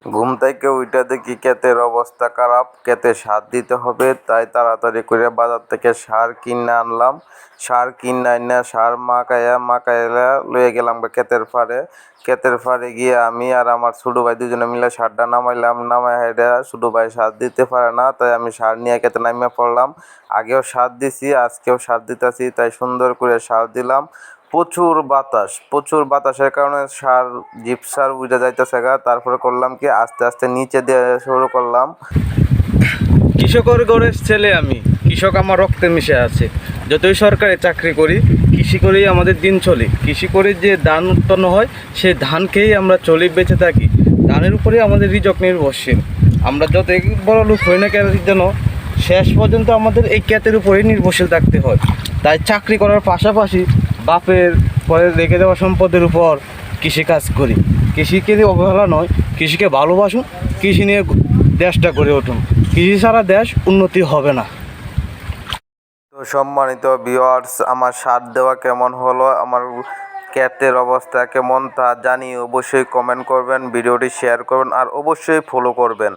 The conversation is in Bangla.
ঘুম থেকে উইঠা দেখি ক্ষেতের অবস্থা খারাপ, ক্ষেতে সার দিতে হবে, তাই তাড়াতাড়ি করে বাজার থেকে সার কিনে আনলাম। সার কিনে আইনা সার মাখাইয়া লয়ে গেলাম ক্ষেতের পাড়ে। ক্ষেতের পাড়ে গিয়ে আমি আর আমার ছোটো ভাই দুজনে মিলে সারটা নামাইলাম। নামাইয়া ছোটো ভাই সার দিতে পারে না, তাই আমি সার নিয়ে ক্ষেতে নামিয়ে পড়লাম। আগেও সার দিছি, আজকেও সার দিতেছি, তাই সুন্দর করে সার দিলাম। প্রচুর বাতাসের কারণে সার উড়ে যাইতেছে গা। তারপরে করলাম কি, আস্তে আস্তে নিচে দিয়ে শুরু করলাম। কৃষকের ঘরের ছেলে আমি, কৃষক আমার রক্তে মিশে আছে। যতই সরকারি চাকরি করি, কৃষি করেই আমাদের দিন চলে। কৃষি করে যে ধান উৎপন্ন হয়, সেই ধান খেয়েই আমরা চলি, বেঁচে থাকি। ধানের উপরেই আমাদের রিজক নির্ভরশীল। আমরা যতই বড় লোক হই না কেন যেন শেষ পর্যন্ত আমাদের এই ক্ষেতের উপরেই নির্ভরশীল থাকতে হয়। তাই চাকরি করার পাশাপাশি বাপের পরে রেখে দেওয়া সম্পদের উপর কৃষিকাজ করি। কৃষিকে অবহেলা নয়, কৃষিকে ভালোবাসুন, কৃষি নিয়ে দেশটা গড়ে উঠুন। কৃষি ছাড়া দেশ উন্নতি হবে না। তো সম্মানিত ভিউয়ার্স, আমার সার দেওয়া কেমন হলো, আমার ক্ষেতের অবস্থা কেমন তা জানিয়ে অবশ্যই কমেন্ট করবেন, ভিডিওটি শেয়ার করবেন আর অবশ্যই ফলো করবেন।